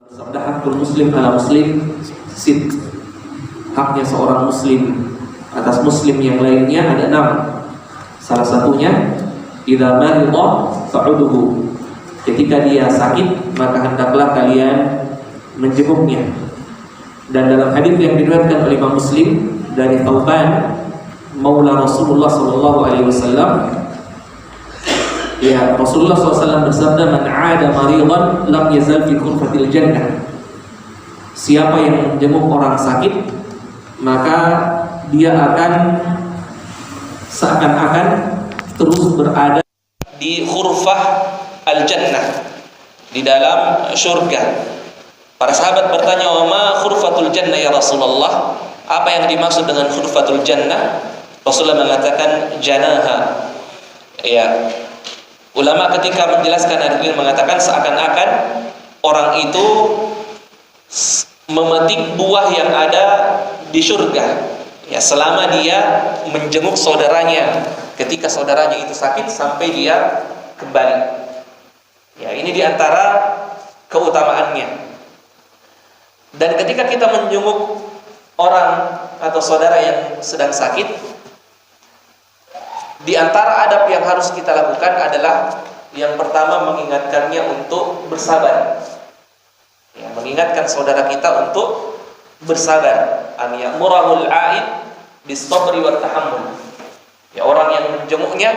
Sabda hakul muslim ala muslim sit. Haknya seorang muslim atas muslim yang lainnya ada 6. Salah satunya idza marida fa'uduhu. Ketika dia sakit maka hendaklah kalian menjenguknya. Dan dalam hadis yang diriwayatkan oleh Imam Muslim dari Thauban maula Rasulullah sallallahu alaihi wasallam, ya, Rasulullah SAW bersabda, man 'ada maridan lam yazal fi khurfatil jannah. Siapa yang menjenguk orang sakit, maka dia akan seakan-akan terus berada di khurfah al-jannah, di dalam surga. Para sahabat bertanya, "Wa ma khurfatul jannah ya Rasulullah?" Apa yang dimaksud dengan khurfatul jannah? Rasulullah mengatakan janaha. Ya. Ulama ketika menjelaskan hadis ini mengatakan seakan-akan orang itu memetik buah yang ada di surga. Ya, selama dia menjenguk saudaranya ketika saudaranya itu sakit sampai dia kembali. Ya, ini diantara keutamaannya. Dan ketika kita menjenguk orang atau saudara yang sedang sakit, di antara adab yang harus kita lakukan adalah yang pertama mengingatkannya untuk bersabar. Ya, mengingatkan saudara kita untuk bersabar. An ya'murahul 'aid bis-sabri wat tahammul. Ya, orang yang menjenguknya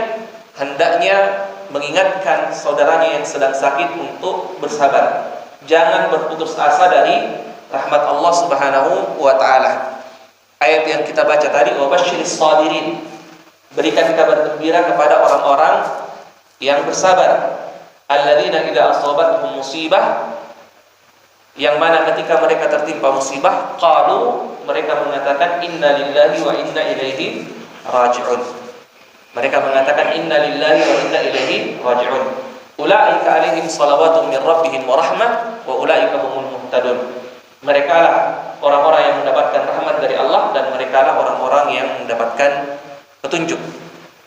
hendaknya mengingatkan saudaranya yang sedang sakit untuk bersabar. Jangan berputus asa dari rahmat Allah Subhanahu wa taala. Ayat yang kita baca tadi, wa basyiris sabirin. Berikan kabar gembira kepada orang-orang yang bersabar. Alladzina idza asabatuhum musibah, yang mana ketika mereka tertimpa musibah, qalu, mereka mengatakan inna lillahi wa inna ilaihi raji'un. Mereka mengatakan inna lillahi wa inna ilaihi raji'un. Ulaika alaihim salawatun min rabbihim wa rahmah wa ulaika humul muhtadun. Mereka lah orang-orang yang mendapatkan rahmat dari Allah, dan mereka lah orang-orang yang mendapatkan petunjuk.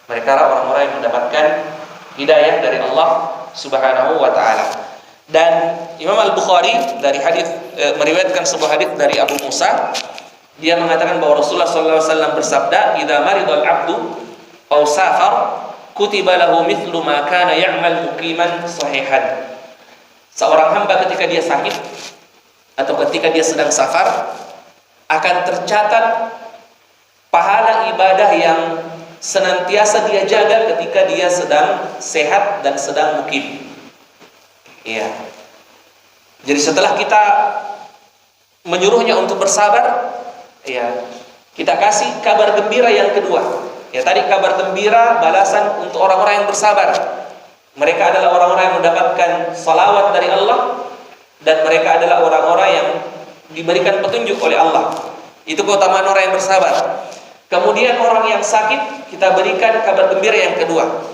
Mereka lah orang-orang yang mendapatkan hidayah dari Allah Subhanahu wa taala. Dan Imam Al-Bukhari dari hadis meriwayatkan sebuah hadis dari Abu Musa, dia mengatakan bahwa Rasulullah sallallahu alaihi wasallam bersabda, "Idza maridal 'abdu aw safar, kutiba lahu mithlu ma kana ya'mal muqiman sahihan." Seorang hamba ketika dia sakit atau ketika dia sedang safar akan tercatat pahala ibadah yang senantiasa dia jaga ketika dia sedang sehat dan sedang mukim. Iya. Jadi setelah kita menyuruhnya untuk bersabar, ya, kita kasih kabar gembira yang kedua. Ya, tadi kabar gembira balasan untuk orang-orang yang bersabar. Mereka adalah orang-orang yang mendapatkan salawat dari Allah, dan mereka adalah orang-orang yang diberikan petunjuk oleh Allah. Itu keutamaan orang yang bersabar. Kemudian orang yang sakit, kita berikan kabar gembira yang kedua.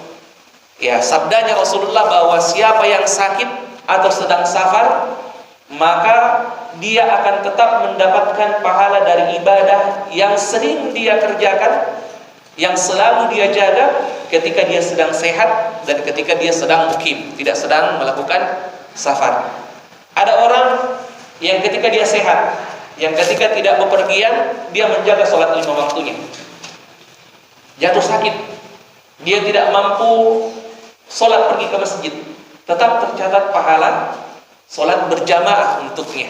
Ya, sabdanya Rasulullah bahwa siapa yang sakit atau sedang safar, maka dia akan tetap mendapatkan pahala dari ibadah yang sering dia kerjakan, yang selalu dia jaga ketika dia sedang sehat dan ketika dia sedang mukim, tidak sedang melakukan safar. Ada orang yang ketika dia sehat, yang ketika tidak bepergian, dia menjaga sholat 5 waktunya. Jatuh sakit, dia tidak mampu sholat pergi ke masjid, tetap tercatat pahala sholat berjamaah untuknya.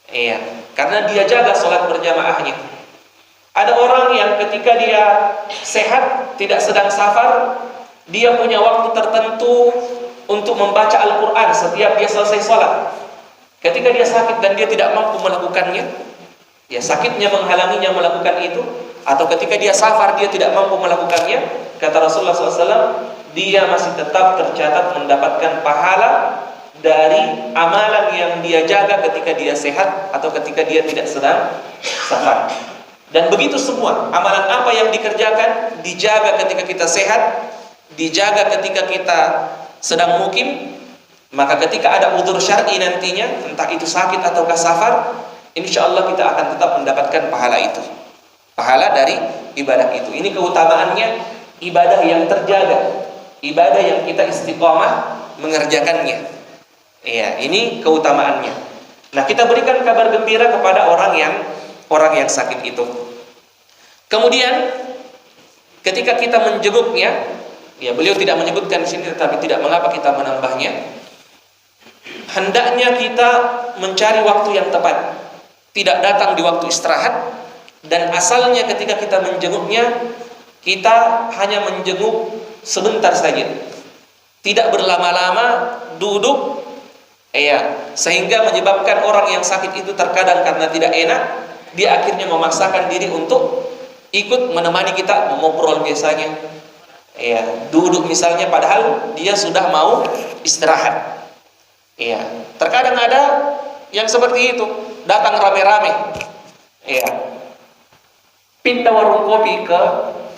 Iya, karena dia jaga sholat berjamaahnya. Ada orang yang ketika dia sehat, tidak sedang safar, dia punya waktu tertentu untuk membaca Al-Quran setiap dia selesai sholat. Ketika dia sakit dan dia tidak mampu melakukannya, ya, sakitnya menghalanginya melakukan itu, atau ketika dia safar dia tidak mampu melakukannya, kata Rasulullah SAW, dia masih tetap tercatat mendapatkan pahala dari amalan yang dia jaga ketika dia sehat atau ketika dia tidak sedang safar. Dan begitu semua amalan apa yang dikerjakan, dijaga ketika kita sehat, dijaga ketika kita sedang mukim, maka ketika ada udzur syar'i nantinya, entah itu sakit ataukah safar, insyaallah kita akan tetap mendapatkan pahala itu, pahala dari ibadah itu. Ini keutamaannya, ibadah yang terjaga, ibadah yang kita istiqomah mengerjakannya. Iya, ini keutamaannya. Nah, kita berikan kabar gembira kepada orang yang sakit itu. Kemudian ketika kita menjenguknya, ya beliau tidak menyebutkan di sini, tetapi tidak mengapa kita menambahnya. Hendaknya kita mencari waktu yang tepat, tidak datang di waktu istirahat, dan asalnya ketika kita menjenguknya, kita hanya menjenguk sebentar saja, tidak berlama-lama duduk, sehingga menyebabkan orang yang sakit itu terkadang karena tidak enak, dia akhirnya memaksakan diri untuk ikut menemani kita mengobrol biasanya, duduk misalnya, padahal dia sudah mau istirahat. Terkadang ada yang seperti itu, datang rame-rame, pindah warung kopi ke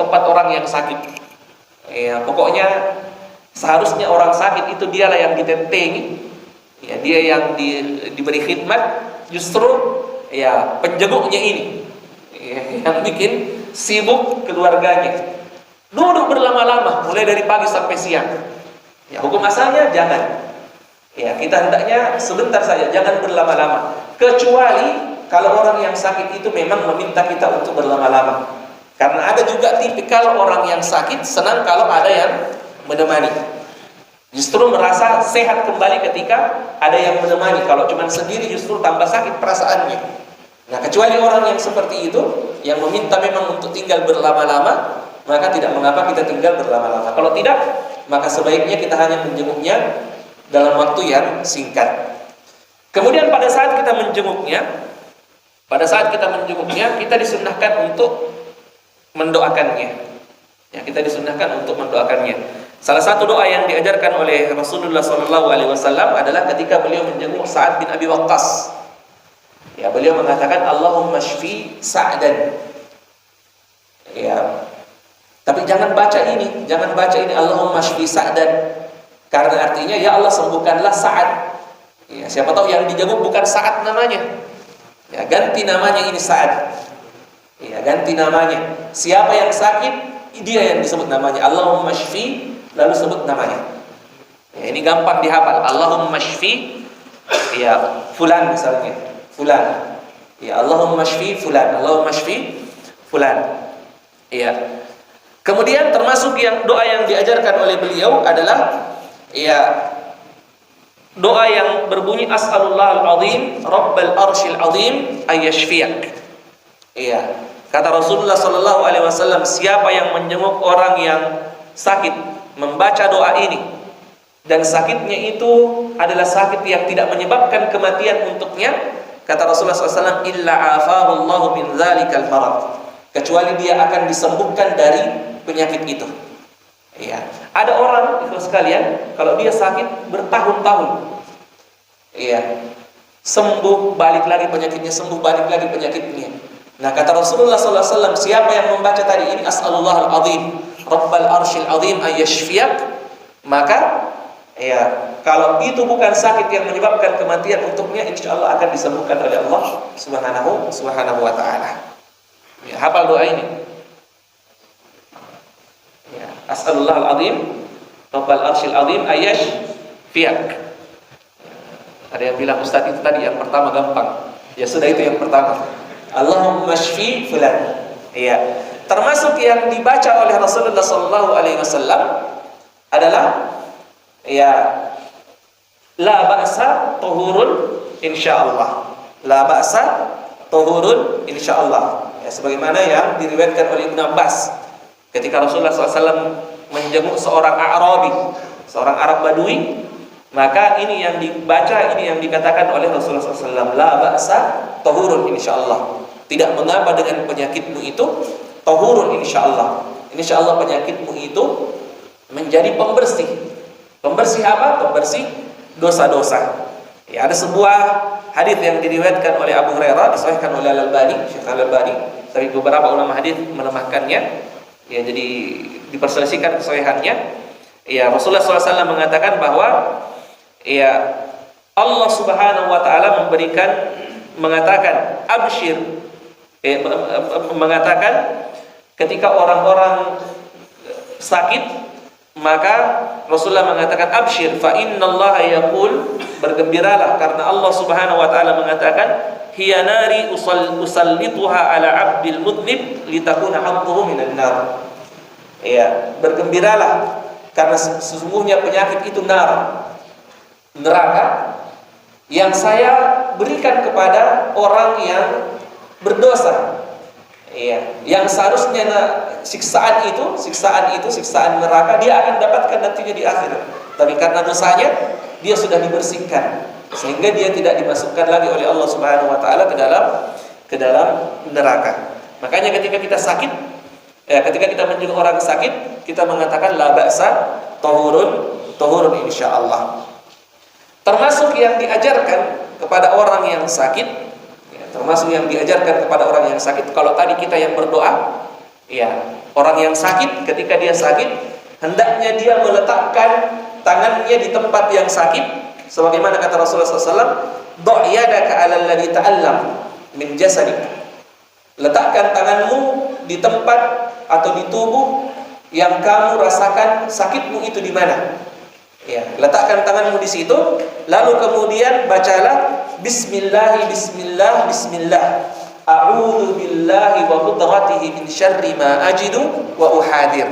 tempat orang yang sakit. Pokoknya seharusnya orang sakit itu dialah yang ditentengi, dia yang diberi khidmat, justru penjenguknya ini yang bikin sibuk keluarganya, duduk berlama-lama mulai dari pagi sampai siang. Hukum asalnya jangan. Kita hendaknya sebentar saja, jangan berlama-lama, kecuali kalau orang yang sakit itu memang meminta kita untuk berlama-lama. Karena ada juga tipikal orang yang sakit senang kalau ada yang menemani, justru merasa sehat kembali ketika ada yang menemani. Kalau cuma sendiri justru tambah sakit perasaannya. Nah, kecuali orang yang seperti itu, yang meminta memang untuk tinggal berlama-lama, maka tidak mengapa kita tinggal berlama-lama. Kalau tidak, maka sebaiknya kita hanya menjenguknya dalam waktu yang singkat. Kemudian pada saat kita menjenguknya, kita disunnahkan untuk mendoakannya. Kita disunnahkan untuk mendoakannya. Salah satu doa yang diajarkan oleh Rasulullah SAW adalah ketika beliau menjenguk Sa'ad bin Abi Waqqas. Beliau mengatakan Allahumma shfi Sa'dan. Tapi jangan baca ini Allahumma shfi Sa'dan, karena artinya ya Allah sembuhkanlah Sa'ad. Siapa tahu yang dijenguk bukan Sa'ad namanya. Ganti namanya ini Sa'ad. Ganti namanya. Siapa yang sakit, dia yang disebut namanya. Allahumma shfi, lalu sebut namanya. Ini gampang dihafal. Allahumma shfi fulan misalnya. Fulan. Allahumma shfi fulan. Allahumma shfi fulan. Kemudian termasuk doa yang diajarkan oleh beliau adalah doa yang berbunyi as'alullah al-azim rabbal arshil azim ayyashfiyak. Kata Rasulullah SAW, siapa yang menjenguk orang yang sakit, membaca doa ini, dan sakitnya itu adalah sakit yang tidak menyebabkan kematian untuknya, kata Rasulullah SAW, illa afahullahu min dzalikal marad, kecuali dia akan disembuhkan dari penyakit itu. Ada orang itu sekalian, kalau dia sakit bertahun-tahun, sembuh balik lagi penyakitnya, sembuh balik lagi penyakitnya. Nah, kata Rasulullah SAW, siapa yang membaca tadi ini as'alullah al-azim rabbal arshil azim ayyashfiyak, maka kalau itu bukan sakit yang menyebabkan kematian untuknya, insyaallah akan disembuhkan oleh Allah subhanahu wa ta'ala. Hafal doa ini. As'alullah al-azim rabbal arshil azim ayyashfiyak. Ada yang bilang, Ustaz itu tadi yang pertama gampang. Ya sudah, itu yang pertama. Allahumma shfi fulan. Termasuk yang dibaca oleh Rasulullah SAW adalah la ba'sa tuhurun insyaallah. La ba'sa tuhurun insyaallah. Sebagaimana yang diriwayatkan oleh Ibnu Abbas ketika Rasulullah SAW menjenguk seorang Arabi, seorang Arab Badui, maka ini yang dibaca, ini yang dikatakan oleh Rasulullah SAW, la ba'sa tahurun insyaallah. Tidak mengapa dengan penyakitmu itu, tahurun insyaallah. Insyaallah penyakitmu itu menjadi pembersih. Pembersih apa? Pembersih dosa-dosa. Ada sebuah hadis yang diriwayatkan oleh Abu Hurairah, disahihkan oleh Al-Albani, Syekh Al-Albani, tapi beberapa ulama hadis melemahkannya. Jadi diperselisihkan kesahihannya. Rasulullah SAW mengatakan bahwa Allah Subhanahu wa ta'ala mengatakan absyir, mengatakan ketika orang-orang sakit, Maka Rasulullah mengatakan, abshir fa innallaha yaqul, bergembiralah karena Allah Subhanahu wa taala mengatakan, hiya nari usallituha ala 'abdil mudhnib litakuna hamduhu minan nar. Ya, bergembiralah karena sesungguhnya penyakit itu neraka yang saya berikan kepada orang yang berdosa. Iya, yang seharusnya siksaan neraka dia akan dapatkan nantinya di akhirat. Tapi karena dosanya dia sudah dibersihkan sehingga dia tidak dimasukkan lagi oleh Allah Subhanahu wa taala ke dalam neraka. Makanya ketika kita sakit, ketika kita menjenguk orang sakit, kita mengatakan la ba'sa tahurun insyaallah. Termasuk yang diajarkan kepada orang yang sakit, kalau tadi kita yang berdoa, ya, orang yang sakit ketika dia sakit hendaknya dia meletakkan tangannya di tempat yang sakit, sebagaimana kata Rasulullah SAW, "Do' yadaka 'alal ladzi ta'allam min jasadik." Letakkan tanganmu di tempat atau di tubuh yang kamu rasakan sakitmu itu di mana. Ya, letakkan tanganmu di situ, lalu kemudian bacalah bismillah, a'udzu billahi wa qudratihi min syarri ma ajidu wa uhadir.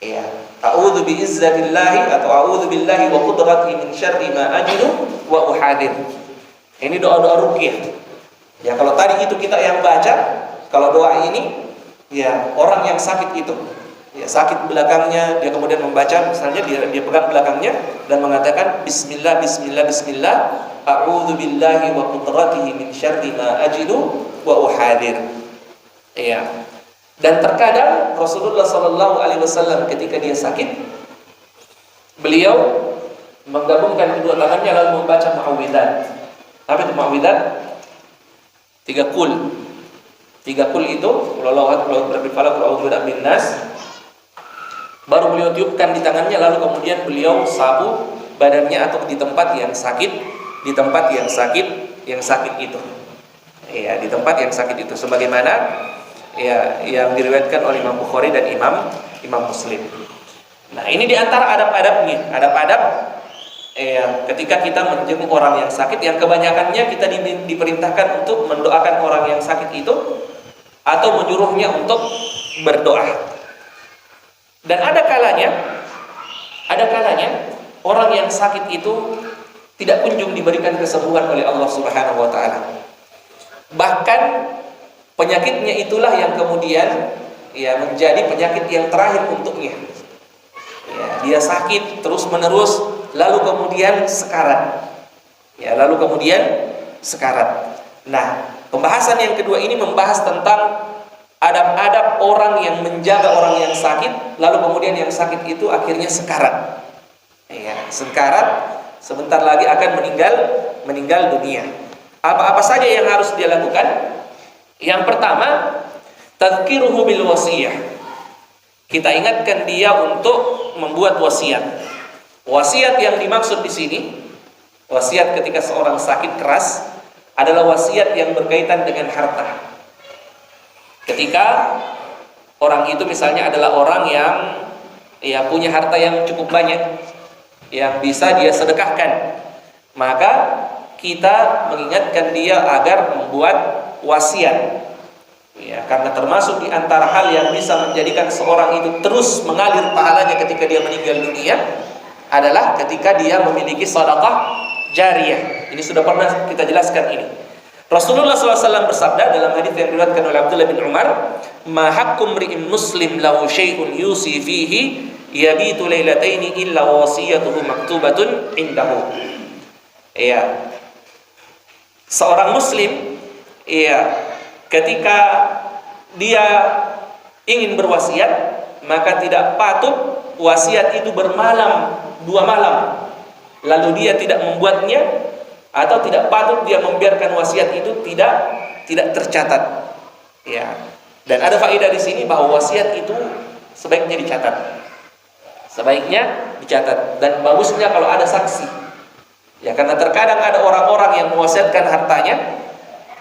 Ya, a'udzu biizzatillah atau a'udzu billahi wa qudratihi min syarri ma ajidu wa uhadir. Ini doa-doa ruqyah. Ya, kalau tadi itu kita yang baca, kalau doa ini ya orang yang sakit itu, ya sakit belakangnya, dia kemudian membaca, misalnya dia pegang belakangnya dan mengatakan bismillah, a'udzu billahi wa qudratihi min syarri ma ajidu wa uhadir. Ya. Dan terkadang Rasulullah sallallahu alaihi wasallam ketika dia sakit, beliau menggabungkan kedua tangannya lalu membaca muawwidzat. Apa itu muawwidzat? 3 kul. 3 kul itu qul rabbil falaq, qul a'udzu birabbin nas. Baru beliau tiupkan di tangannya, lalu kemudian beliau sapu badannya atau di tempat yang sakit, itu. Ya, di tempat yang sakit itu, sebagaimana ya yang diriwayatkan oleh Imam Bukhari dan Imam Muslim. Nah, ini di antara adab-adabnya, ketika kita menjenguk orang yang sakit, yang kebanyakannya kita diperintahkan untuk mendoakan orang yang sakit itu atau menyuruhnya untuk berdoa. Dan ada kalanya orang yang sakit itu tidak kunjung diberikan kesembuhan oleh Allah Subhanahu wa taala. Bahkan penyakitnya itulah yang kemudian ya menjadi penyakit yang terakhir untuknya. Ya, dia sakit terus-menerus, lalu kemudian sekarat. Nah, pembahasan yang kedua ini membahas tentang adab-adab orang yang menjaga orang yang sakit, lalu kemudian yang sakit itu akhirnya sekarat. Ya, sekarat, sebentar lagi akan meninggal dunia. Apa-apa saja yang harus dia lakukan? Yang pertama, tadhkiruhu bil wasiyah. Kita ingatkan dia untuk membuat wasiat. Wasiat yang dimaksud di sini, wasiat ketika seorang sakit keras adalah wasiat yang berkaitan dengan harta. Ketika orang itu misalnya adalah orang yang ya punya harta yang cukup banyak, yang bisa dia sedekahkan, maka kita mengingatkan dia agar membuat wasiat. Ya, karena termasuk di antara hal yang bisa menjadikan seorang itu terus mengalir pahalanya ketika dia meninggal dunia adalah ketika dia memiliki sedekah jariyah. Ini sudah pernah kita jelaskan ini. Rasulullah SAW bersabda dalam hadis yang diriwayatkan oleh Abdullah bin Umar, "Ma haqqu mri'in muslim lahu syai'un yusi fihi yabitu lailataini illa wasiyatuhu maktubatun indahu." Ya. Seorang muslim ketika dia ingin berwasiat, maka tidak patut wasiat itu bermalam 2 malam lalu dia tidak membuatnya, atau tidak patut dia membiarkan wasiat itu tidak tercatat. Ya. Dan ada faedah di sini bahwa wasiat itu sebaiknya dicatat dan bagusnya kalau ada saksi. Ya, karena terkadang ada orang-orang yang mewasiatkan hartanya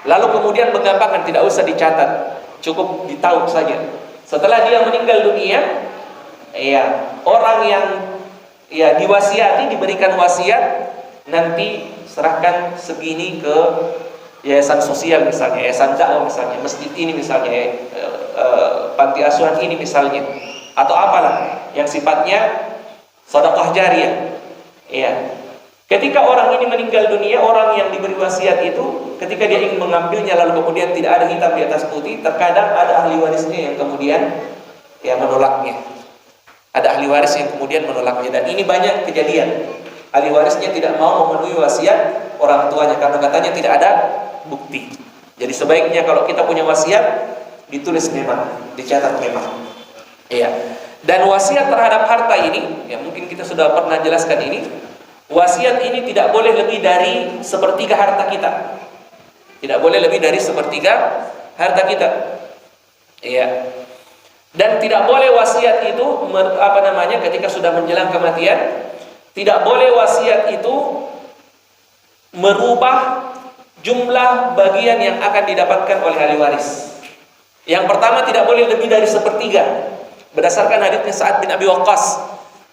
lalu kemudian menggampangkan, tidak usah dicatat, cukup ditahu saja. Setelah dia meninggal dunia, orang yang diwasiati, diberikan wasiat, nanti serahkan segini ke yayasan sosial misalnya, yayasan dakwah misalnya, masjid ini misalnya, panti asuhan ini misalnya, atau apalah yang sifatnya sedekah jariyah. Ketika orang ini meninggal dunia, orang yang diberi wasiat itu ketika dia ingin mengambilnya lalu kemudian tidak ada hitam di atas putih, terkadang ada ahli warisnya yang kemudian menolaknya. Ada ahli waris yang kemudian menolaknya, dan ini banyak kejadian. Ahli warisnya tidak mau memenuhi wasiat orang tuanya karena katanya tidak ada bukti. Jadi sebaiknya kalau kita punya wasiat ditulis memang, dicatat memang. Dan wasiat terhadap harta ini, mungkin kita sudah pernah jelaskan ini. Wasiat ini tidak boleh lebih dari sepertiga harta kita. Tidak boleh lebih dari sepertiga harta kita. Dan tidak boleh wasiat itu ketika sudah menjelang kematian, tidak boleh wasiat itu merubah jumlah bagian yang akan didapatkan oleh ahli waris. Yang pertama, tidak boleh lebih dari sepertiga. Berdasarkan haditsnya Sa'ad bin Abi Waqqas,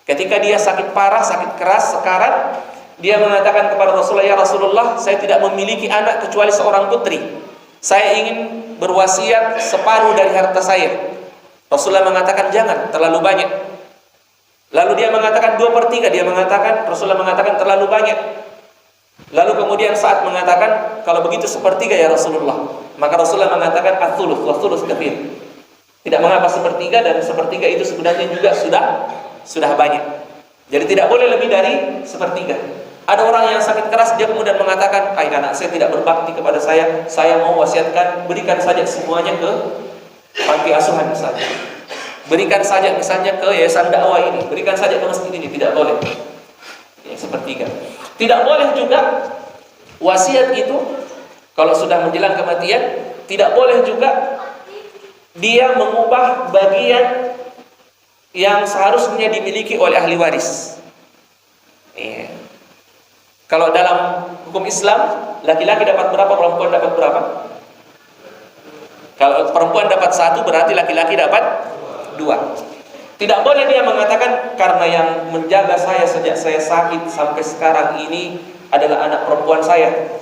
ketika dia sakit parah, sakit keras, sekarat, dia mengatakan kepada Rasulullah, "Ya Rasulullah, saya tidak memiliki anak kecuali seorang putri. Saya ingin berwasiat separuh dari harta saya." Rasulullah mengatakan, "Jangan, terlalu banyak." Lalu dia mengatakan 2/3, Rasulullah mengatakan terlalu banyak. Lalu kemudian saat mengatakan, "Kalau begitu sepertiga ya Rasulullah." Maka Rasulullah mengatakan, "Ats-tsulus, wa tsulus katsir." Tidak mengapa sepertiga, dan sepertiga itu sebenarnya juga sudah banyak. Jadi tidak boleh lebih dari sepertiga. Ada orang yang sakit keras, dia kemudian mengatakan, "Anak saya tidak berbakti kepada saya mau wasiatkan, berikan saja semuanya ke panti asuhan misalnya, berikan saja misalnya ke yayasan dakwah ini, berikan saja ke masjid ini." Tidak boleh. Sepertiga. Tidak boleh juga wasiat itu kalau sudah menjelang kematian, tidak boleh juga dia mengubah bagian yang seharusnya dimiliki oleh ahli waris. Kalau dalam hukum Islam, laki-laki dapat berapa, perempuan dapat berapa? Kalau perempuan dapat 1, berarti laki-laki dapat 2. Tidak boleh dia mengatakan, "Karena yang menjaga saya sejak saya sakit sampai sekarang ini adalah anak perempuan saya.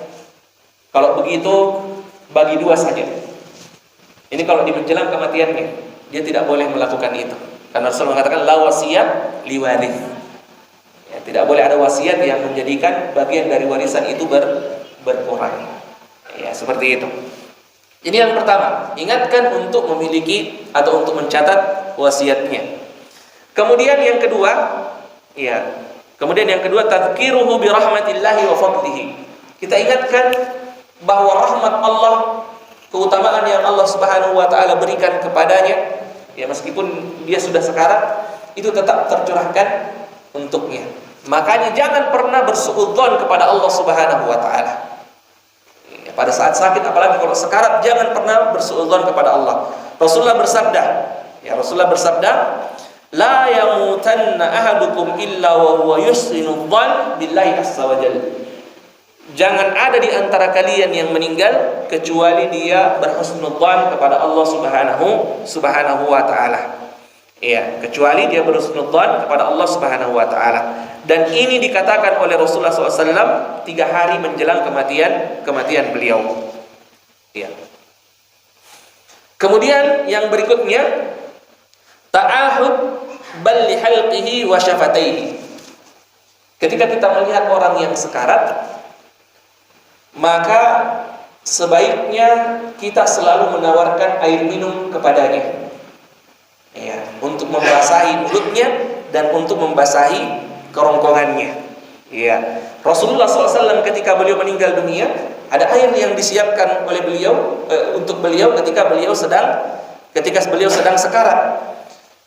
Kalau begitu bagi 2 saja." Ini kalau di menjelang kematiannya, dia tidak boleh melakukan itu. Karena Rasul mengatakan, "La wasiyat li warith." Tidak boleh ada wasiat yang menjadikan bagian dari warisan itu berkurang. Seperti itu. Ini yang pertama, ingatkan untuk memiliki atau untuk mencatat wasiatnya. Kemudian yang kedua, tadzkiruhu bi rahmatillahi wa fadlihi. Kita ingatkan bahwa rahmat Allah, keutamaan yang Allah Subhanahu wa taala berikan kepadanya, meskipun dia sudah sekarat, itu tetap tercurahkan untuknya. Makanya jangan pernah bersuudzon kepada Allah Subhanahu wa taala. Pada saat sakit, apalagi kalau sekarat, jangan pernah bersuudzon kepada Allah. Rasulullah bersabda, "La yamutanna ahadukum illa wa huwa yusinu dzan billahi azza wa jalla." Jangan ada di antara kalian yang meninggal kecuali dia berhusnudzan kepada Allah Subhanahu wa taala. Kecuali dia berhusnudzan kepada Allah Subhanahu wa taala. Dan ini dikatakan oleh Rasulullah SAW 3 hari menjelang kematian beliau. Kemudian yang berikutnya, ta'ahud bal li halqihi wa syafataihi. Ketika kita melihat orang yang sekarat, maka sebaiknya kita selalu menawarkan air minum kepadanya, untuk membasahi mulutnya dan untuk membasahi kerongkongannya. Rasulullah SAW ketika beliau meninggal dunia, ada air yang disiapkan oleh beliau untuk beliau ketika beliau sedang sekarat.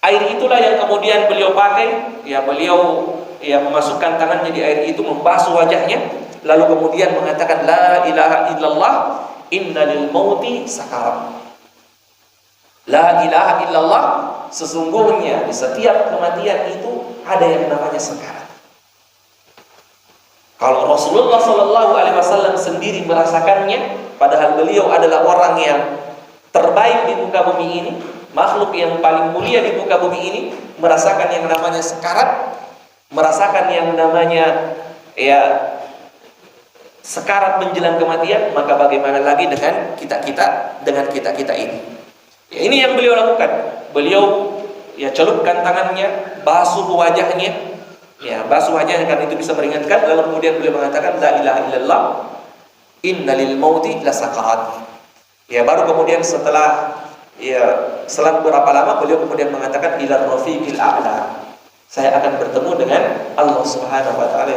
Air itulah yang kemudian beliau pakai, beliau memasukkan tangannya di air itu, membasuh wajahnya, lalu kemudian mengatakan, "La ilaha illallah, inna lil mauti sakarat." La ilaha illallah, sesungguhnya di setiap kematian itu ada yang namanya sekarat. Kalau Rasulullah SAW sendiri merasakannya, padahal beliau adalah orang yang terbaik di muka bumi ini, makhluk yang paling mulia di muka bumi ini merasakan yang namanya sekarat, merasakan yang namanya sekarat menjelang kematian, maka bagaimana lagi dengan kita ini? Ya, ini yang beliau lakukan. Beliau celupkan tangannya, basuh wajahnya, basuh wajahnya karena itu bisa meringankan. Lalu kemudian beliau mengatakan la ilaha illallah innalil mauti lasakarat. Baru kemudian setelah beberapa lama beliau kemudian mengatakan ila rafiqil a'la. Saya akan bertemu dengan Allah Subhanahu wa taala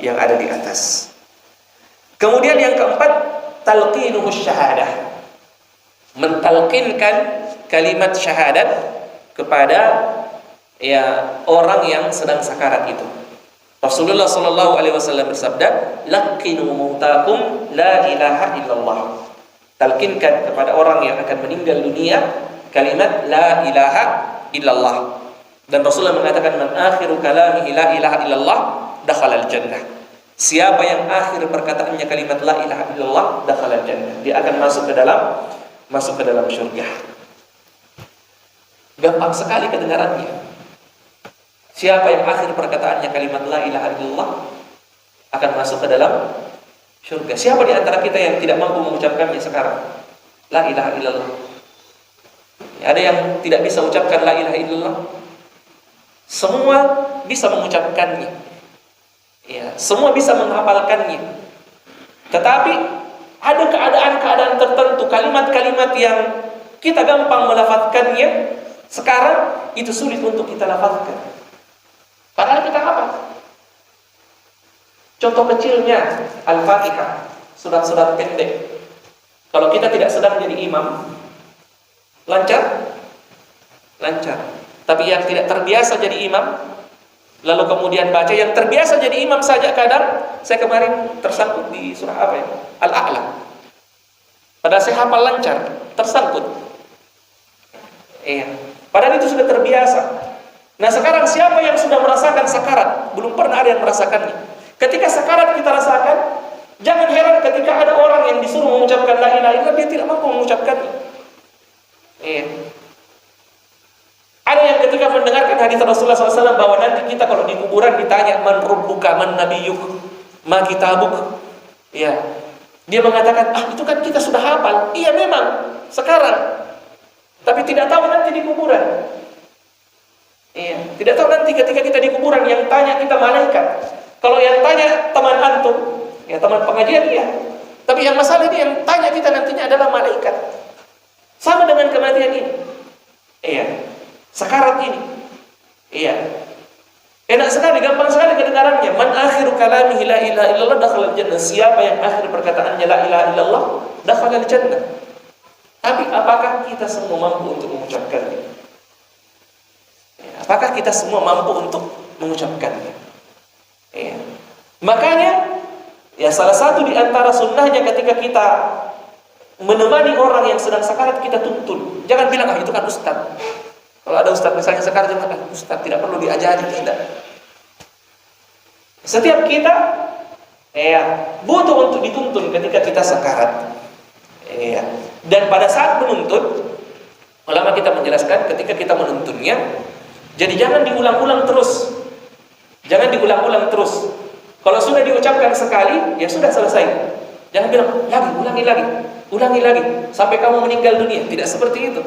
yang ada di atas. Kemudian yang keempat, talqinuhus syahadah. Mentalqinkan kalimat syahadat kepada orang yang sedang sakarat itu. Rasulullah sallallahu alaihi wasallam bersabda, "Laqinu mautakum la ilaha illallah." Talqinkan kepada orang yang akan meninggal dunia kalimat la ilaha illallah. Dan Rasulullah mengatakan, "Man akhiru kalamihi la ilaha illallah dakhala al-jannah." Siapa yang akhir perkataannya kalimat la ilaha illallah dakhala al-jannah, dia akan masuk ke dalam surga. Gampang sekali kedengarannya. Siapa yang akhir perkataannya kalimat la ilaha illallah akan masuk ke dalam surga. Siapa di antara kita yang tidak mampu mengucapkannya sekarang? La ilaha illallah. Ada yang tidak bisa ucapkan la ilaha illallah? Semua bisa mengucapkannya. Semua bisa menghafalkannya. Tetapi ada keadaan-keadaan tertentu, kalimat-kalimat yang kita gampang melafazkannya, sekarang itu sulit untuk kita lafazkan. Padahal kita hafal. Contoh kecilnya Al-Fatihah, surat-surat pendek. Kalau kita tidak sedang jadi imam, lancar? Lancar. Tapi yang tidak terbiasa jadi imam, lalu kemudian baca, yang terbiasa jadi imam saja kadang, saya kemarin tersangkut di surah apa ya? Al-A'la. Padahal saya hafal lancar, tersangkut. Padahal itu sudah terbiasa. Nah sekarang siapa yang sudah merasakan sakarat? Belum pernah ada yang merasakannya. Ketika sakarat kita rasakan, jangan heran ketika ada orang yang disuruh mengucapkan la ilaha illallah, dia tidak mampu mengucapkannya. Ada yang ketika mendengarkan hadis Rasulullah SAW bahwa nanti kita kalau di kuburan ditanya man rabbuka man nabiyyuk ma kitabuk, dia mengatakan itu kan kita sudah hafal. Iya memang sekarang, tapi tidak tahu nanti di kuburan. Tidak tahu nanti ketika kita di kuburan yang tanya kita malaikat. Kalau yang tanya teman antum, teman pengajian tapi yang masalah ini yang tanya kita nantinya adalah malaikat. Sama dengan kematian ini. Sakarat ini. Enak sekali, gampang sekali kedengarannya. Man akhiru kalamihi la ilaha illallah dakhala al-jannah. Siapa yang akhir perkataannya la ilaha illallah dakhala al-jannah. Tapi apakah kita semua mampu untuk mengucapkannya? Apakah kita semua mampu untuk mengucapkannya? Makanya salah satu di antara sunnahnya ketika kita menemani orang yang sedang sakarat, kita tuntun. Jangan bilang itu kan ustaz. Kalau ada ustaz misalnya sakarat, jangan ustaz, tidak perlu diajari, tidak. Setiap kita butuh untuk dituntun ketika kita sakarat. Dan pada saat menuntun, ulama kita menjelaskan ketika kita menuntunnya, jadi jangan diulang-ulang terus. Jangan diulang-ulang terus. Kalau sudah diucapkan sekali, ya sudah selesai. Jangan bilang lagi, ulangi lagi sampai kamu meninggal dunia. Tidak seperti itu.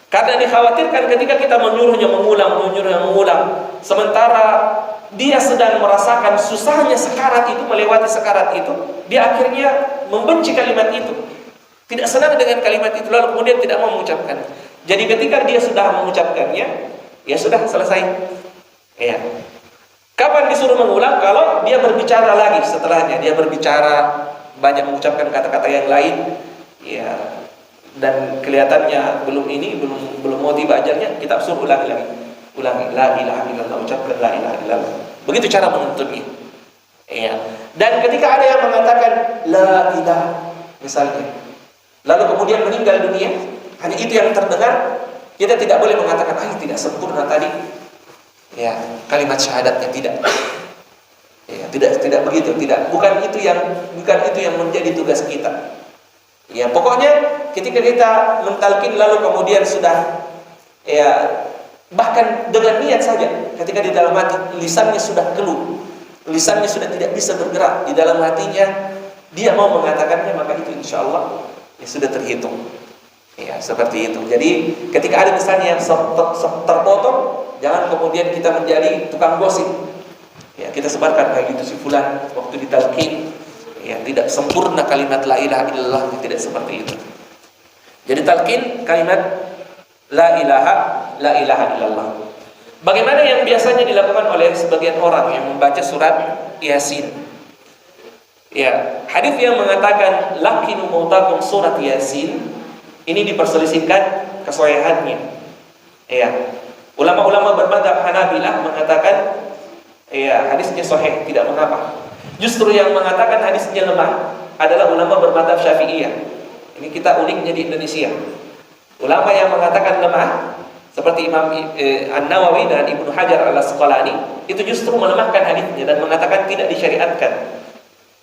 Karena dikhawatirkan ketika kita menyuruhnya mengulang, sementara dia sedang merasakan susahnya sekarat itu, melewati sekarat itu, dia akhirnya membenci kalimat itu, tidak senang dengan kalimat itu, lalu kemudian tidak mau mengucapkan. Jadi ketika dia sudah mengucapkannya, ya sudah selesai. Kapan disuruh mengulang? Kalau dia berbicara lagi setelahnya, dia berbicara banyak, mengucapkan kata-kata yang lain, dan kelihatannya belum mau tiba ajalnya, kita suruh ulangi la ilaha illallah, ucapkan la ilaha illallah. Begitu cara menuntunnya. Dan ketika ada yang mengatakan la ilaha misalnya, lalu kemudian meninggal dunia, hanya itu yang terdengar, kita tidak boleh mengatakan tidak sempurna tadi kalimat syahadatnya, tidak. Tidak begitu, tidak. Bukan itu yang menjadi tugas kita. Pokoknya ketika kita mentalkin lalu kemudian sudah bahkan dengan niat saja, ketika di dalam hati lisannya sudah keluh, lisannya sudah tidak bisa bergerak, di dalam hatinya dia mau mengatakannya, maka itu insya Allah sudah terhitung. Ya, seperti itu. Jadi ketika ada misalnya yang terpotong, jangan kemudian kita menjadi tukang gosip. Ya, kita sebarkan kayak gitu si fulan waktu ditalqin, ya tidak sempurna kalimat la ilaha illallah, tidak seperti itu. Jadi talqin kalimat la ilaha illallah. Bagaimana yang biasanya dilakukan oleh sebagian orang yang membaca surat Yasin? Ya, hadis yang mengatakan laqinu mautakum surat Yasin ini diperselisihkan kesahihannya. Ya. Ulama-ulama bermadzhab Hanabilah mengatakan hadisnya sahih, tidak mengapa. Justru yang mengatakan hadisnya lemah adalah ulama bermadzhab Syafi'iyah. Ini kita uniknya di Indonesia. Ulama yang mengatakan lemah seperti Imam An-Nawawi dan Ibnu Hajar Al-Asqalani itu justru melemahkan hadisnya dan mengatakan tidak disyariatkan.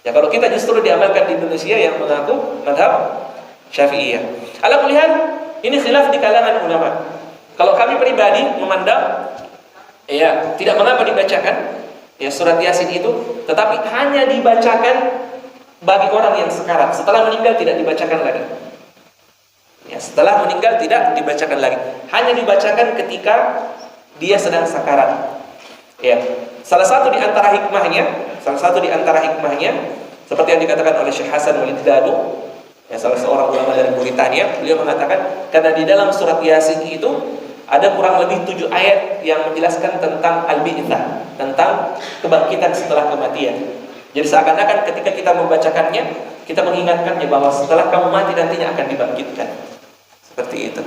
Ya, kalau kita justru diamalkan di Indonesia yang mengaku mazhab Syafi'iyah. Ala kulli hal, ini khilaf di kalangan ulama. Kalau kami pribadi memandang tidak mengapa dibacakan surat Yasin itu, tetapi hanya dibacakan bagi orang yang sekarat. Setelah meninggal tidak dibacakan lagi. Ya, setelah meninggal tidak dibacakan lagi. Hanya dibacakan ketika dia sedang sekarat. Ya. Salah satu di antara hikmahnya seperti yang dikatakan oleh Syekh Hasan Walid Dadu, salah seorang ulama dari Mauritania, beliau mengatakan karena di dalam surat Yasin itu ada kurang lebih 7 ayat yang menjelaskan tentang al-bi'tsah, tentang kebangkitan setelah kematian. Jadi seakan-akan ketika kita membacakannya, kita mengingatkannya bahwa setelah kamu mati nantinya akan dibangkitkan. Seperti itu.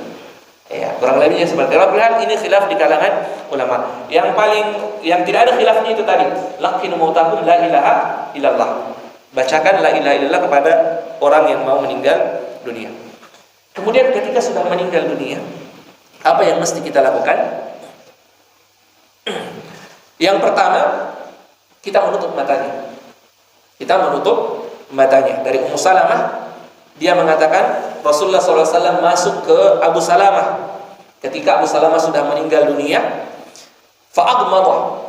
Ya, kurang lebihnya seperti itu. Ini khilaf di kalangan ulama. Yang tidak ada khilafnya itu tadi, laqinu mautakum la ilaha illallah. Bacakan la ilaha illallah kepada orang yang mau meninggal dunia. Kemudian ketika sudah meninggal dunia, apa yang mesti kita lakukan? Yang pertama, kita menutup matanya. Dari Ummu Salamah, dia mengatakan Rasulullah SAW masuk ke Abu Salamah ketika Abu Salamah sudah meninggal dunia. Fa'admadah.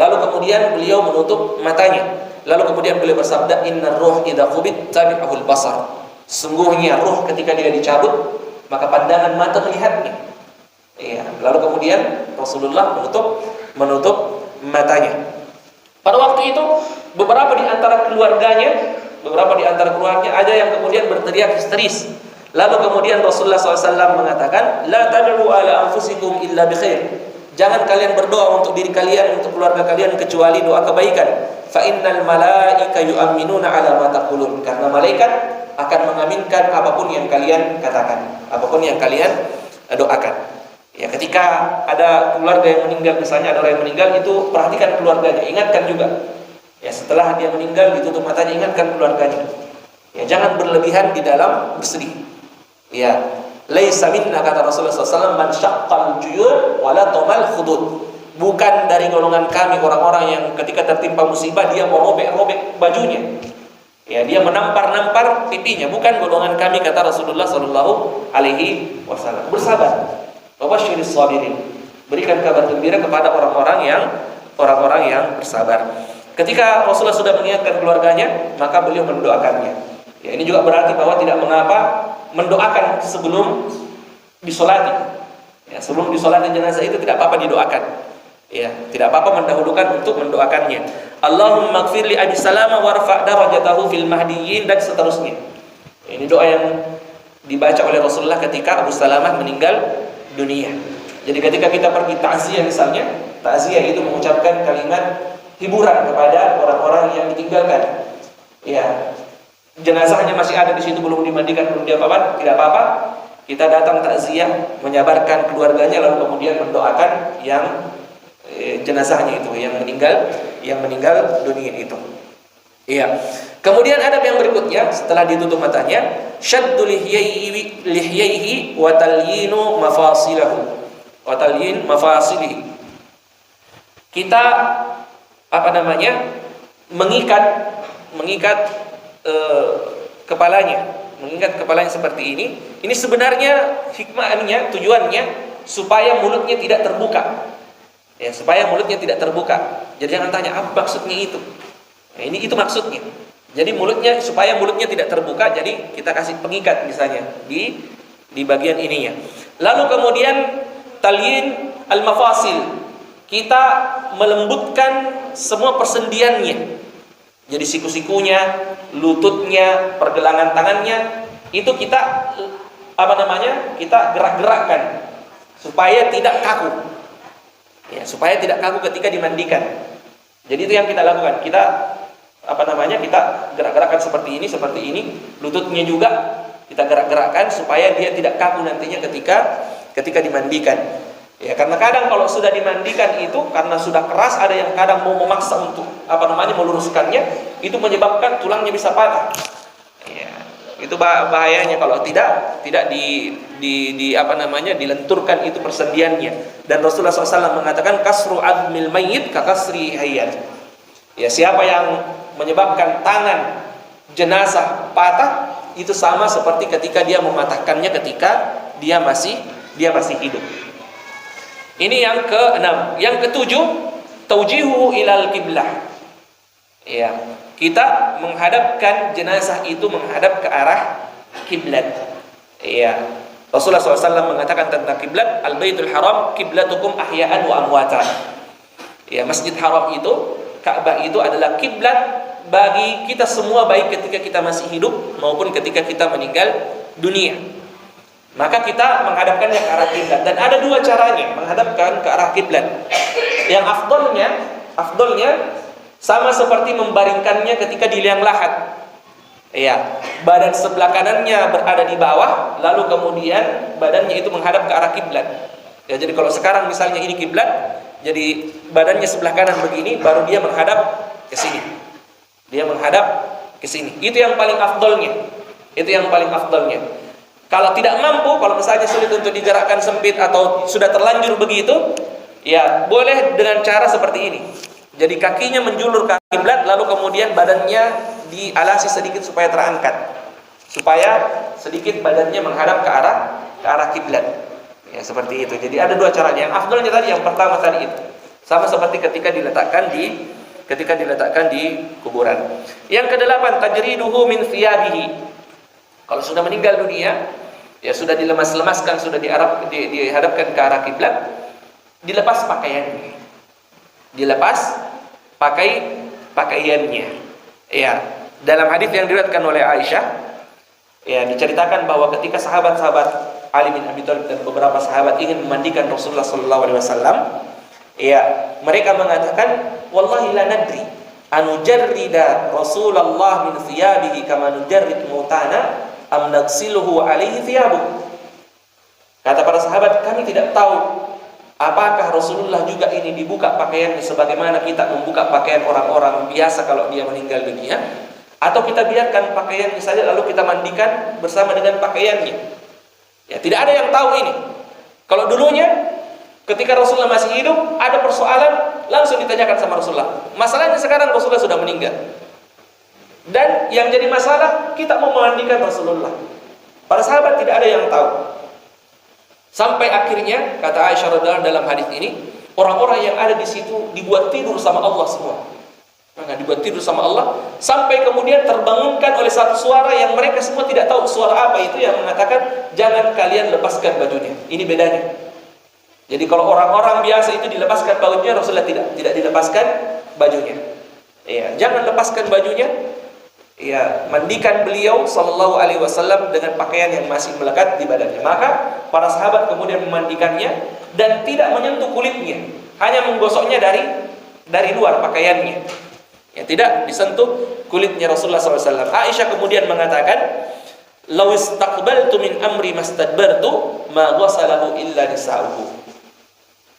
Lalu kemudian beliau menutup matanya. Lalu kemudian beliau bersabda, Inna ruh idha qubid tabi'ahul basar. Sungguhnya ruh ketika dia dicabut, maka pandangan mata melihatnya. Ya. Lalu kemudian Rasulullah menutup matanya. Pada waktu itu beberapa di antara keluarganya ada yang kemudian berteriak histeris. Lalu kemudian Rasulullah SAW mengatakan, La tad'u ala anfusikum illa bi khair. Jangan kalian berdoa untuk diri kalian, untuk keluarga kalian kecuali doa kebaikan. Fa innal malaika yu'minuna ala ma taqulun. Karena malaikat akan mengaminkan apapun yang kalian katakan, apapun yang kalian doakan. Ya, ketika ada keluarga yang meninggal, misalnya ada orang yang meninggal, itu perhatikan keluarganya, ingatkan juga. Ya, setelah dia meninggal ditutup matanya, ingatkan keluarganya. Ya, jangan berlebihan di dalam bersedih. Ya, laisa minna, kata Rasulullah SAW, man syaqqal juyub wala tamal khudud. Bukan dari golongan kami orang-orang yang ketika tertimpa musibah dia mau robek-robek bajunya. Ya, dia menampar-nampar pipinya. Bukan golongan kami, kata Rasulullah SAW. Bersabar. Wabasyiris sabirin. Berikan kabar gembira kepada orang-orang yang bersabar. Ketika Rasulullah sudah mengingatkan keluarganya, maka beliau mendoakannya. Ya, ini juga berarti bahwa tidak mengapa mendoakan sebelum disolati. Ya, sebelum disolati jenazah itu tidak apa-apa didoakan. Ya, tidak apa-apa mendahulukan untuk mendoakannya. Allahumma ighfir li Abi Salamah warfa' darajatahu fil mahdiyyin, dan seterusnya. Ini doa yang dibaca oleh Rasulullah ketika Abu Salamah meninggal dunia. Jadi ketika kita pergi takziah misalnya, takziah itu mengucapkan kalimat hiburan kepada orang-orang yang ditinggalkan. Ya, jenazahnya masih ada di situ, belum dimandikan, belum diapa-apa, tidak apa-apa. Kita datang takziah, menyabarkan keluarganya, lalu kemudian mendoakan yang jenazahnya itu, yang meninggal dunia itu. Iya. Kemudian adab yang berikutnya setelah ditutup matanya, syaddu lihyaihi wa talyinu mafasilahu. Wa talyin mafasilihi. Kita mengikat kepalanya, mengingat kepalanya seperti ini sebenarnya hikmahnya, tujuannya supaya mulutnya tidak terbuka. Ya, supaya mulutnya tidak terbuka. Jadi jangan tanya apa maksudnya itu. Nah, itu maksudnya. Jadi supaya mulutnya tidak terbuka, jadi kita kasih pengikat misalnya di bagian ininya. Lalu kemudian talyin al-mafasil. Kita melembutkan semua persendiannya. Jadi siku-sikunya, lututnya, pergelangan tangannya itu kita kita gerak-gerakkan supaya tidak kaku. Ya, supaya tidak kaku ketika dimandikan. Jadi itu yang kita lakukan. Kita kita gerak-gerakkan seperti ini, lututnya juga kita gerak-gerakkan supaya dia tidak kaku nantinya ketika dimandikan. Ya, karena kadang kalau sudah dimandikan itu karena sudah keras, ada yang kadang mau memaksa untuk meluruskannya, itu menyebabkan tulangnya bisa patah. Ya, itu bahayanya kalau tidak dilenturkan itu persendiannya. Dan Rasulullah SAW mengatakan kasru admil mayyit ka kasri hayyan. Ya, siapa yang menyebabkan tangan jenazah patah itu sama seperti ketika dia mematahkannya ketika dia masih hidup. Ini yang ke-6. Yang ke-7, taujihu ilal qiblah. Ya, kita menghadapkan jenazah itu menghadap ke arah kiblat. Ya, Rasulullah SAW mengatakan tentang kiblat, al-baitul haram kiblatukum ahya'an wa amwata. Ya, Masjid Haram itu, Ka'bah itu adalah kiblat bagi kita semua, baik ketika kita masih hidup maupun ketika kita meninggal dunia. Maka kita menghadapkannya ke arah kiblat, dan ada dua caranya menghadapkan ke arah kiblat. Yang afdolnya sama seperti membaringkannya ketika di liang lahat. Ya, badan sebelah kanannya berada di bawah, lalu kemudian badannya itu menghadap ke arah kiblat. Ya, jadi kalau sekarang misalnya ini kiblat, jadi badannya sebelah kanan begini, baru dia menghadap ke sini. Dia menghadap ke sini. Itu yang paling afdolnya. Kalau tidak mampu, kalau misalnya sulit untuk digerakkan sempit atau sudah terlanjur begitu, ya boleh dengan cara seperti ini. Jadi kakinya menjulur ke kiblat, lalu kemudian badannya dialasi sedikit supaya terangkat, supaya sedikit badannya menghadap ke arah kiblat. Ya, seperti itu. Jadi ada dua caranya. Yang afdalnya tadi, yang pertama tadi itu. Sama seperti ketika diletakkan di kuburan. Yang ke-8, tajriduhu min thiyabihi. Kalau sudah meninggal dunia, ya sudah dilemas-lemaskan, sudah dihadapkan ke arah kiblat, dilepas pakaiannya. Ya, dalam hadis yang diriwayatkan oleh Aisyah, ya diceritakan bahwa ketika sahabat-sahabat Ali bin Abi Thalib dan beberapa sahabat ingin memandikan Rasulullah SAW, ya mereka mengatakan, wallahi la nadri anujarrida Rasulullah min thiyabihi kama nujarrid mautana am nagsiluhu alaihi thiyabuh. Kata para sahabat, kami tidak tahu apakah Rasulullah juga ini dibuka pakaiannya sebagaimana kita membuka pakaian orang-orang biasa kalau dia meninggal dunia, atau kita biarkan pakaiannya saja lalu kita mandikan bersama dengan pakaiannya. Ya, tidak ada yang tahu ini. Kalau dulunya ketika Rasulullah masih hidup ada persoalan, langsung ditanyakan sama Rasulullah. Masalahnya sekarang Rasulullah sudah meninggal, dan yang jadi masalah kita mau memandikan Rasulullah. Para sahabat tidak ada yang tahu. Sampai akhirnya kata Aisyah radhiyallahu anha dalam hadis ini, orang-orang yang ada di situ dibuat tidur sama Allah semua. Maka dibuat tidur sama Allah sampai kemudian terbangunkan oleh satu suara yang mereka semua tidak tahu suara apa itu, yang mengatakan, jangan kalian lepaskan bajunya. Ini bedanya. Jadi kalau orang-orang biasa itu dilepaskan bajunya, Rasulullah tidak dilepaskan bajunya. Ya, jangan lepaskan bajunya. Ya, mandikan beliau sallallahu alaihi wasallam dengan pakaian yang masih melekat di badannya. Maka para sahabat kemudian memandikannya dan tidak menyentuh kulitnya, hanya menggosoknya dari luar pakaiannya. Ya, tidak disentuh kulitnya Rasulullah SAW. Aisyah kemudian mengatakan, "Law istaqbaltu min amri mastadbartu ma ghasalahu illa nisa'uhu."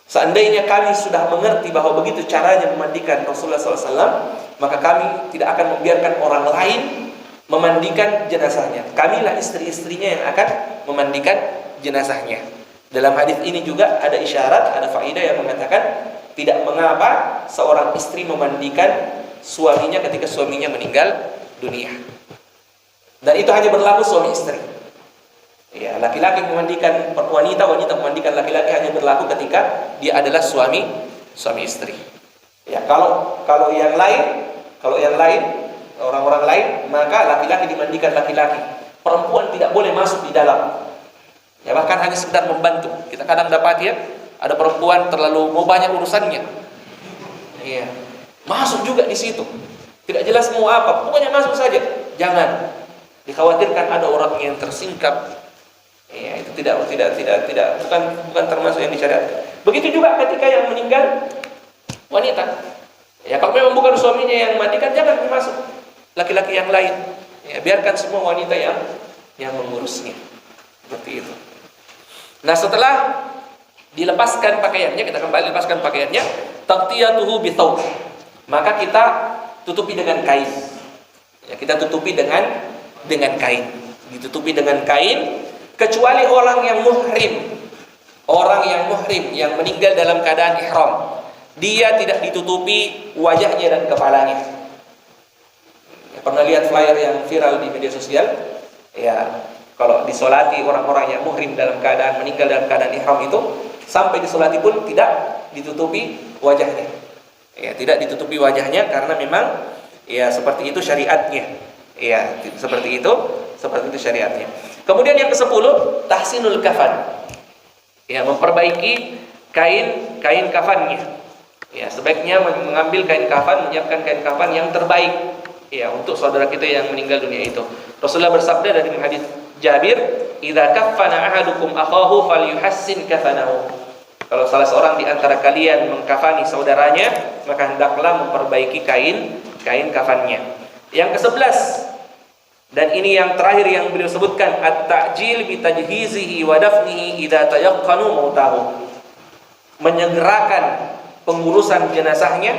Seandainya kami sudah mengerti bahwa begitu caranya memandikan Rasulullah SAW, maka kami tidak akan membiarkan orang lain memandikan jenazahnya. Kamilah istri-istrinya yang akan memandikan jenazahnya. Dalam hadis ini juga ada isyarat, ada faedah yang mengatakan tidak mengapa seorang istri memandikan suaminya ketika suaminya meninggal dunia. Dan itu hanya berlaku suami istri. Ya, laki-laki memandikan wanita, wanita memandikan laki-laki hanya berlaku ketika dia adalah suami istri. Ya, kalau yang lain, orang-orang lain, maka laki-laki dimandikan laki-laki. Perempuan tidak boleh masuk di dalam. Ya, bahkan hanya sekedar membantu. Kita kadang dapat ya, ada perempuan terlalu mau banyak urusannya. Iya. Masuk juga di situ. Tidak jelas mau apa, pokoknya masuk saja. Jangan. Dikhawatirkan ada orang yang tersingkap. Ya, itu bukan termasuk yang disyariatkan. Begitu juga ketika yang meninggal wanita. Ya, kalau memang bukan suaminya yang mandikan, jangan masuk laki-laki yang lain. Ya, biarkan semua wanita yang mengurusnya. Seperti itu. Nah, setelah dilepaskan pakaiannya, kita kembali lepaskan pakaiannya, taghtiyatuhu bithawb. Maka kita tutupi dengan kain. Ya, kita tutupi dengan kain. Ditutupi dengan kain. Kecuali orang yang muhrim. Orang yang muhrim yang meninggal dalam keadaan ihram, dia tidak ditutupi wajahnya dan kepalanya. Ya, pernah lihat flyer yang viral di media sosial? Ya, kalau disolati orang-orang yang muhrim dalam keadaan meninggal dalam keadaan ihram itu, sampai disolati pun tidak ditutupi wajahnya. Ya, tidak ditutupi wajahnya karena memang ya seperti itu syariatnya. Ya, seperti itu syariatnya. Kemudian yang ke-10, tahsinul kafan. Ya, memperbaiki kain kafannya. Ya, sebaiknya mengambil kain kafan, menyiapkan kain kafan yang terbaik ya untuk saudara kita yang meninggal dunia itu. Rasulullah bersabda dari hadis Jabir, "Idza kaffana ahadukum akhahu falyuhassin kafanahu." Kalau salah seorang di antara kalian mengkafani saudaranya, maka hendaklah memperbaiki kain kafannya. Yang ke-11, dan ini yang terakhir yang beliau sebutkan, at-ta'jil bi tajhizihi wa dafnihi idza tayaqqanu mautahu. Menyegerakan pengurusan jenazahnya,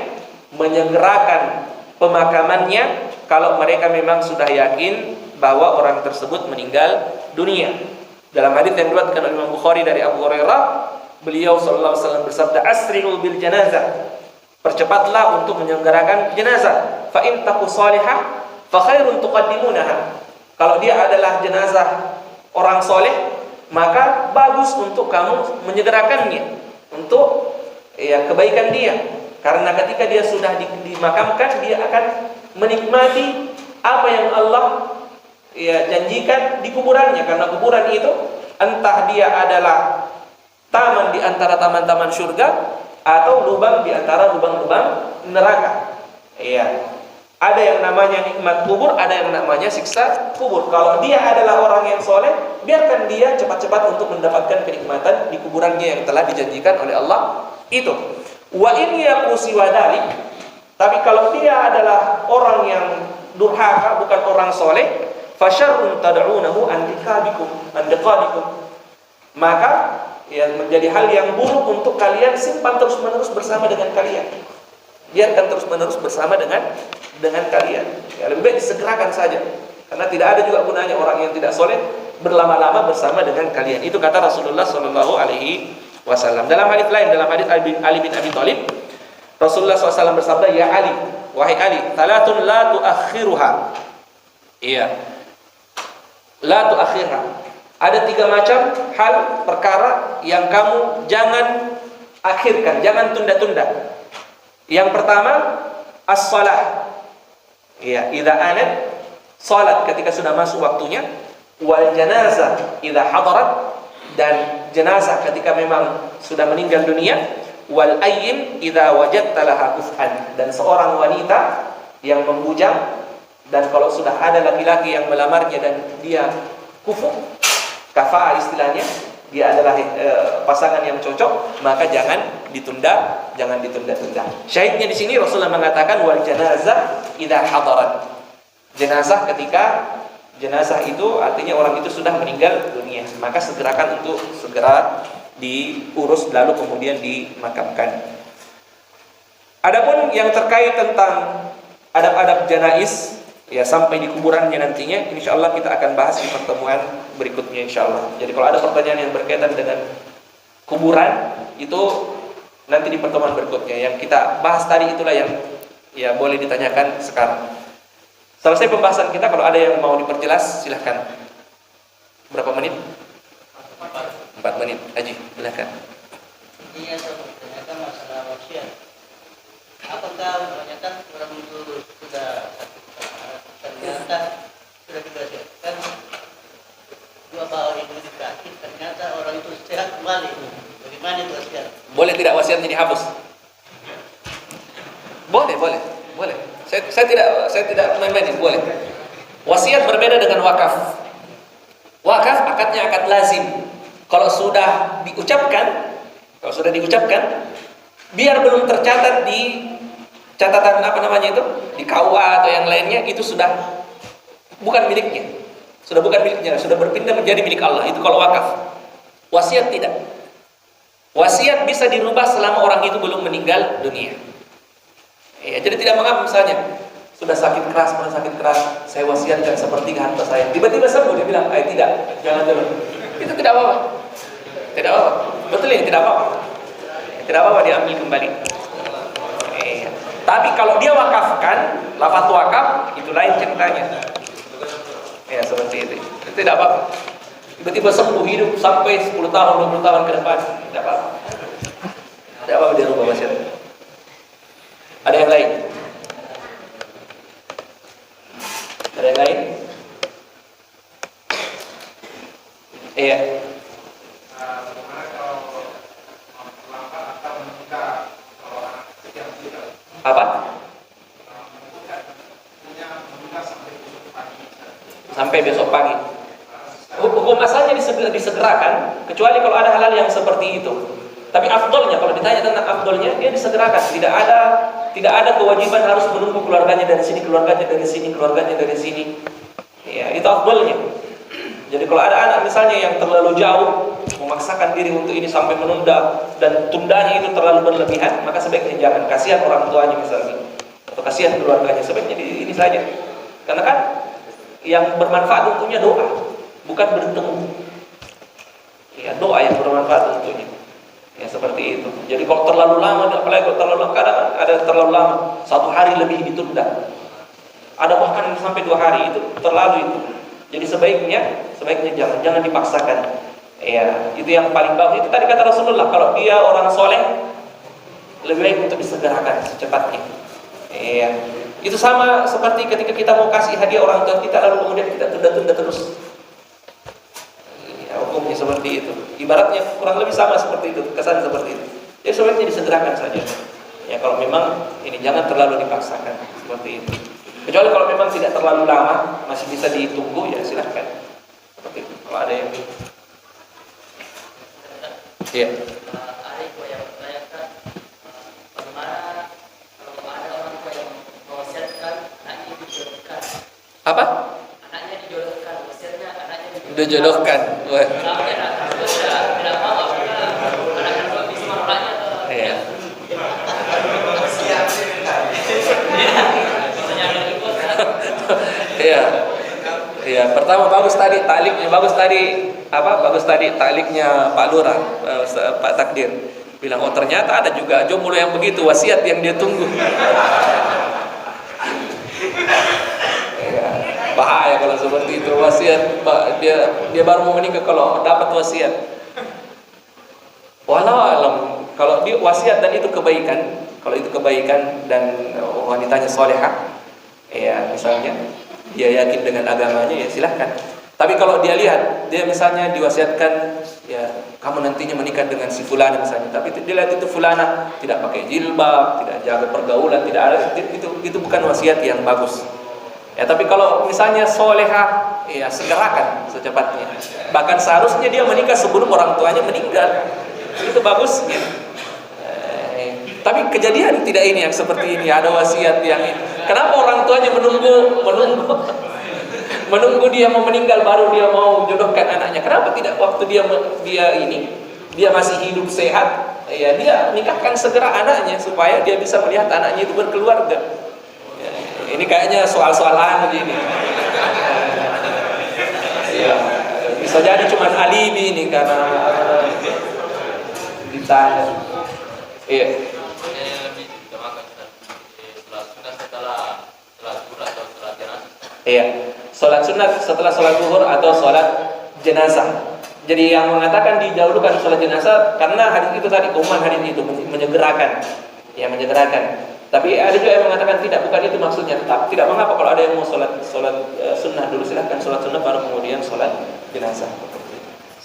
menyegerakan pemakamannya kalau mereka memang sudah yakin bahwa orang tersebut meninggal dunia. Dalam hadis yang diriwayatkan oleh Imam Bukhari dari Abu Hurairah, beliau sallallahu alaihi wasallam bersabda, "Asri'u bil janazah." Percepatlah untuk menyelenggarakan jenazah. Fa in taku salihah fa khairun tuqaddimunaha. Kalau dia adalah jenazah orang soleh, maka bagus untuk kamu menyegerakannya untuk ya kebaikan dia. Karena ketika dia sudah dimakamkan, dia akan menikmati apa yang Allah ya janjikan di kuburannya. Karena kuburan itu entah dia adalah taman di antara taman-taman surga atau lubang di antara lubang-lubang neraka. Iya. Ada yang namanya nikmat kubur, ada yang namanya siksa kubur. Kalau dia adalah orang yang soleh, biarkan dia cepat-cepat untuk mendapatkan kenikmatan di kuburannya yang telah dijanjikan oleh Allah itu. Wa in yaku siwa dzalik, tapi kalau dia adalah orang yang durhaka, bukan orang soleh, fasyarrun tad'unahu an diqadikum. Maka ya menjadi hal yang buruk untuk kalian simpan terus-menerus bersama dengan kalian. Biarkan terus-menerus bersama dengan kalian. Ya, lebih baik disegerakan saja. Karena tidak ada juga gunanya orang yang tidak soleh berlama-lama bersama dengan kalian. Itu kata Rasulullah Shallallahu Alaihi Wasallam. Dalam hadits lain, dalam hadits Ali bin Abi Thalib, Rasulullah SAW bersabda, "Ya Ali, wahai Ali, talatun la tuakhiruha." Iya. La tuakhirha. Ada 3 macam hal perkara yang kamu jangan akhirkan, jangan tunda-tunda. Yang pertama, as-shalah. Iya, idza anat, salat ketika sudah masuk waktunya, wal janazah idza hadarat, dan jenazah ketika memang sudah meninggal dunia, wal ayyim idza wajadta laha kuf'an, dan seorang wanita yang membujang, dan kalau sudah ada laki-laki yang melamarnya dan dia kufu, kafa istilahnya, dia adalah pasangan yang cocok, maka jangan ditunda-tunda. Syahidnya di sini Rasulullah mengatakan wal janazah idza hadarat. Jenazah ketika jenazah itu artinya orang itu sudah meninggal dunia, maka segerakan untuk segera diurus lalu kemudian dimakamkan. Adapun yang terkait tentang adab-adab janaiz ya sampai di kuburannya nantinya, insyaallah kita akan bahas di pertemuan berikutnya insyaallah. Jadi kalau ada pertanyaan yang berkaitan dengan kuburan itu nanti di pertemuan berikutnya. Yang kita bahas tadi itulah yang ya boleh ditanyakan sekarang. Selesai pembahasan kita, kalau ada yang mau diperjelas silahkan. Berapa menit? 4 menit. Haji, silahkan. Iya, ternyata masalah wasiat. Apakah kebanyakan orang itu sudah ternyata sudah diwasiatkan 2 tahun itu dikasih, ternyata orang itu sehat kembali. Bagaimana itu wasiat? Boleh tidak wasiatnya dihapus? Boleh. Saya tidak main-main, boleh. Wasiat berbeda dengan wakaf. Wakaf akadnya akad lazim. Kalau sudah diucapkan, biar belum tercatat di catatan di KUA atau yang lainnya, itu sudah bukan miliknya. Sudah berpindah menjadi milik Allah. Itu kalau wakaf. Wasiat tidak. Wasiat bisa dirubah selama orang itu belum meninggal dunia. Ya, jadi tidak mengapa misalnya sudah sakit keras, saya wasiatkan sepertiga harta saya. Tiba-tiba sembuh, dia bilang, tidak, jangan dulu. Itu tidak apa-apa. Betul ya, tidak apa-apa. Tidak apa-apa diambil kembali. Tapi kalau dia wakafkan, lafaz wakaf itu lain ceritanya. Ya, seperti itu. Itu tidak apa-apa. Tiba-tiba sembuh, hidup sampai 10 tahun, 20 tahun ke depan. Tidak apa-apa. Tidak apa-apa dia rubah wasiat. Ada yang lain? Iya. Bagaimana kalau terlambat atau menunda kalau anak kecil yang tidak Apa? menunda sampai besok pagi? Sampai besok pagi. Hukum asalnya disegerakan, kecuali kalau ada hal-hal yang seperti itu. Tapi afdolnya, kalau ditanya tentang afdolnya, dia disegerakan. Tidak ada kewajiban harus menunggu keluarganya dari sini, keluarganya dari sini. Ya, itu afdolnya. Jadi kalau ada anak misalnya yang terlalu jauh, memaksakan diri untuk ini sampai menunda, dan tundanya itu terlalu berlebihan, maka sebaiknya jangan. Kasihan orang tuanya misalnya, atau kasihan keluarganya, sebaiknya ini saja. Karena kan yang bermanfaat untuknya doa, bukan bertemu. Ya, doa yang bermanfaat untuknya. Ya, seperti itu. Jadi kalau terlalu lama, apalagi kalau terlalu lama, kadang ada terlalu lama, 1 hari lebih ditunda. Ada bahkan yang sampai 2 hari, itu terlalu itu. Jadi sebaiknya jangan dipaksakan. Ya, itu yang paling bagus. Itu tadi kata Rasulullah, kalau dia orang soleh, lebih baik untuk disegerakan secepatnya. Ya, itu sama seperti ketika kita mau kasih hadiah orang tua kita, lalu kemudian kita tunda-tunda terus. Ya, hukumnya seperti itu. Ibaratnya kurang lebih sama seperti itu, kesan seperti itu. Jadi sebaiknya disegerakan saja. Ya, kalau memang ini jangan terlalu dipaksakan seperti itu. Kecuali kalau memang tidak terlalu lama, masih bisa ditunggu, ya silahkan. Seperti itu. Kalau ada yang iya. Ada ibu yang bertanyakan, bagaimana kalau ada orang tua yang mewasiatkan anaknya dijodohkan? Apa? Anaknya dijodohkan, wasiatnya anaknya Dijodohkan. Wah. Tidak mau anaknya lebih semangatnya. Iya. Iya. Iya, pertama bagus tadi takliknya, bagus tadi takliknya Pak Lurah, Pak Takdir. Bilang, oh ternyata ada juga jomblo yang begitu, wasiat yang dia tunggu. Ya, bahaya kalau seperti itu, wasiat dia baru mau menikah kalau dapat wasiat. Walau alam, kalau dia wasiat dan itu kebaikan, kalau itu kebaikan dan wanitanya solehah, ya misalnya dia yakin dengan agamanya, ya silahkan. Tapi kalau dia lihat, dia misalnya diwasiatkan, ya kamu nantinya menikah dengan si fulana misalnya, tapi dia lihat itu fulana tidak pakai jilbab, tidak jaga pergaulan, tidak ada, itu bukan wasiat yang bagus. Ya, tapi kalau misalnya solehah, ya segerakan secepatnya. Bahkan seharusnya dia menikah sebelum orang tuanya meninggal. Itu bagusnya. Tapi kejadian tidak ini yang seperti ini, ada wasiat yang ini. Kenapa orang tuanya menunggu dia mau meninggal baru dia mau jodohkan anaknya? Kenapa tidak waktu dia masih hidup sehat, ya dia nikahkan segera anaknya supaya dia bisa melihat anaknya itu berkeluarga. Ya, ini kayaknya soal-soalan begini. Ya, bisa jadi cuma alibi ini karena ditanya. Iya. Lebih utamakan setelah zuhur atau setelah jenazah. Iya, sholat sunat setelah sholat zuhur atau sholat jenazah. Jadi yang mengatakan didahulukan sholat jenazah karena hadis itu tadi, keumuman hadis itu menyegerakan, ya menyegerakan. Tapi ada juga yang mengatakan tidak, bukan itu maksudnya. Tidak mengapa kalau ada yang mau sholat sunnah dulu, silahkan sholat sunnah baru kemudian sholat jenazah.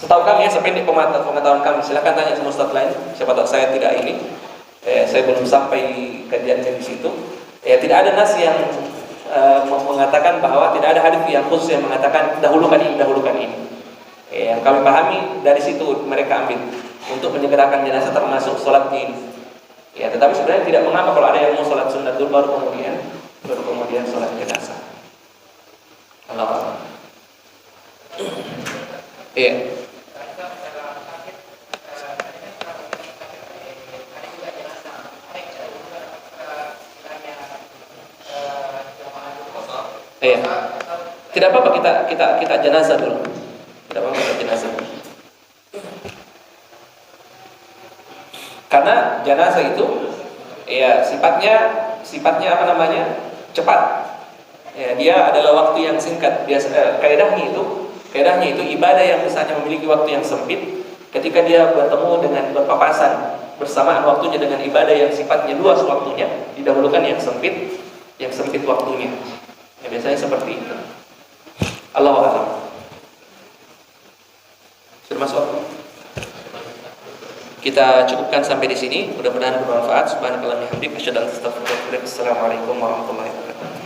Setahu kami ya, sependek pengetahuan kami, silahkan tanya sama ustaz lain. Siapa tahu saya tidak ini, saya belum sampai kajiannya di situ. Tidak ada nas yang mengatakan bahwa tidak ada hadis yang khusus yang mengatakan dahulukan ini. Yang kami pahami dari situ mereka ambil untuk menyegerakan jenazah termasuk sholat ini. Ya, tetapi sebenarnya tidak mengapa kalau ada yang mau sholat sunat dulu baru kemudian sholat jenazah. Allah. Iya. Iya. Tidak apa-apa kita jenazah dulu. Tidak apa-apa kita jenazah dulu. Karena jenazah itu ya sifatnya apa namanya? Cepat. Ya, dia adalah waktu yang singkat. Biasa kaidahnya itu ibadah yang misalnya memiliki waktu yang sempit, ketika dia bertemu dengan berpapasan bersamaan waktunya dengan ibadah yang sifatnya luas waktunya, didahulukan yang sempit waktunya. Ya, biasanya seperti itu. Allahu a'lam. Sudah masuk waktu. Kita cukupkan sampai di sini. Mudah-mudahan bermanfaat. Subhanakallahumma wa bihamdika asyhadu an la ilaha illa anta astaghfiruka wa atubu ilaik. Assalamualaikum warahmatullahi wabarakatuh.